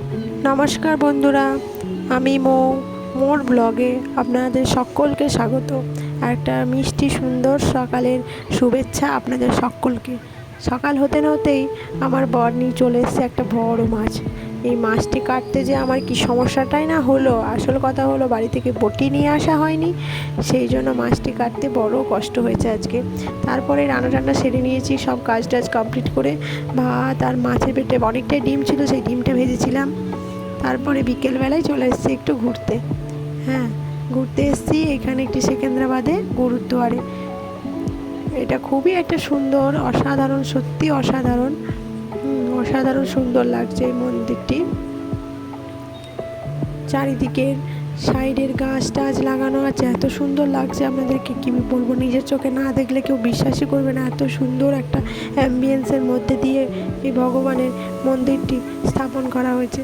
নমস্কার বন্ধুরা, আমি মোর ব্লগে আপনাদের সকলকে স্বাগত। একটা মিষ্টি সুন্দর সকালের শুভেচ্ছা আপনাদের সকলকে। সকাল হতে না হতেই আমার বর নিয়ে চলে এসেছে একটা বড় মাছ। এই মাছটি কাটতে যে আমার কি সমস্যাটাই না হলো। আসল কথা হলো বাড়ি থেকে বটি নিয়ে আসা হয়নি, সেই জন্য মাছটি কাটতে বড় কষ্ট হয়েছে আজকে। তারপরে রান্না টান্না সেরে নিয়েছি, সব কাজ টাজ কমপ্লিট করে ভাত আর মাছের পেটে অনেকটাই ডিম ছিল, সেই ডিমটা ভেজেছিলাম। তারপরে বিকেলবেলায় চলে এসেছি একটু ঘুরতে। ঘুরতে এসেছি এখানে একটি সেকেন্দ্রাবাদে গুরুদ্বারে। এটা খুবই একটা সুন্দর, অসাধারণ, সত্যি অসাধারণ অসাধারণ সুন্দর লাগছে এই মন্দিরটি। চারিদিকের সাইডের গাছ টাছ লাগানো আছে, এত সুন্দর লাগছে আপনাদেরকে কী বলবো, নিজের চোখে না দেখলে কেউ বিশ্বাসই করবে না। এত সুন্দর একটা অ্যাম্বিয়েন্সের মধ্যে দিয়ে এই ভগবানের মন্দিরটি স্থাপন করা হয়েছে।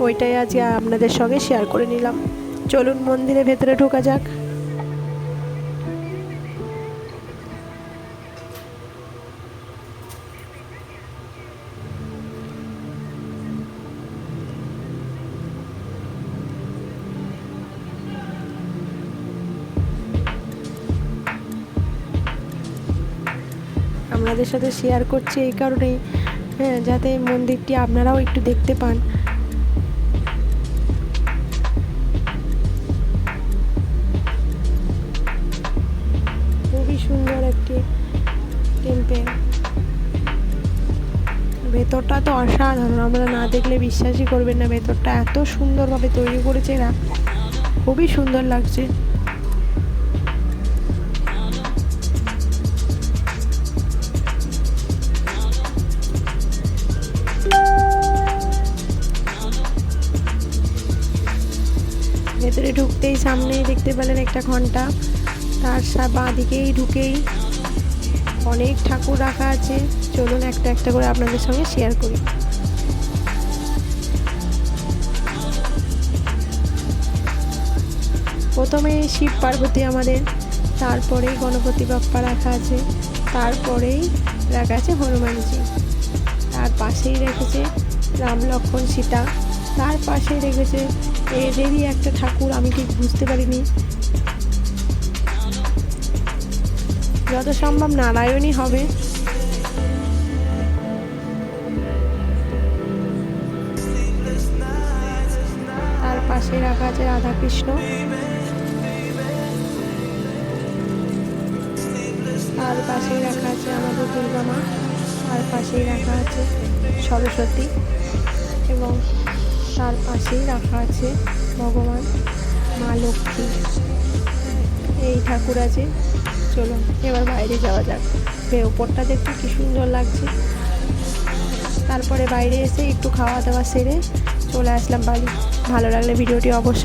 ওইটাই আজকে আপনাদের সঙ্গে শেয়ার করে নিলাম। চলুন মন্দিরের ভেতরে ঢোকা যাক। আপনাদের সাথে শেয়ার করছি এই কারণেই, যাতে এই মন্দিরটি আপনারাও একটু দেখতে পান। খুবই সুন্দর একটি টেম্পেল, ভেতরটা তো অসাধারণ, আমরা না দেখলে বিশ্বাসই করবেন না। ভেতরটা এত সুন্দরভাবে তৈরি করেছে এরা, খুবই সুন্দর লাগছে। ভেতরে ঢুকতেই সামনেই দেখতে পেলেন একটা ঘন্টা, তার বাঁ দিকেই ঢুকেই অনেক ঠাকুর রাখা আছে। চলুন একটা একটা করে আপনাদের সঙ্গে শেয়ার করি। প্রথমে শিব পার্বতী আমাদের, তারপরেই গণপতি বাপ্পা রাখা আছে, তারপরেই রাখা আছে হনুমানজি, তার পাশেই রেখেছে রাম লক্ষ্মণ সীতা, তার পাশেই রেখেছে এদেরই একটা ঠাকুর, আমি ঠিক বুঝতে পারিনি, যত সম্ভব নারায়ণই হবে। তার পাশে রাখা আছে রাধাকৃষ্ণ, তার পাশেই রাখা আছে আমাদের দুর্গা মা, তার পাশেই রাখা আছে সরস্বতী, এবং তার পাশেই রাখা আছে ভগবান মা লক্ষ্মী। এই ঠাকুর আছে। চলুন এবার বাইরে যাওয়া যাক। ওপরটা দেখতে কি সুন্দর লাগছে। তারপরে বাইরে এসে একটু খাওয়া দাওয়া সেরে চলে আসলাম বাড়ি। ভালো লাগলে ভিডিওটি অবশ্যই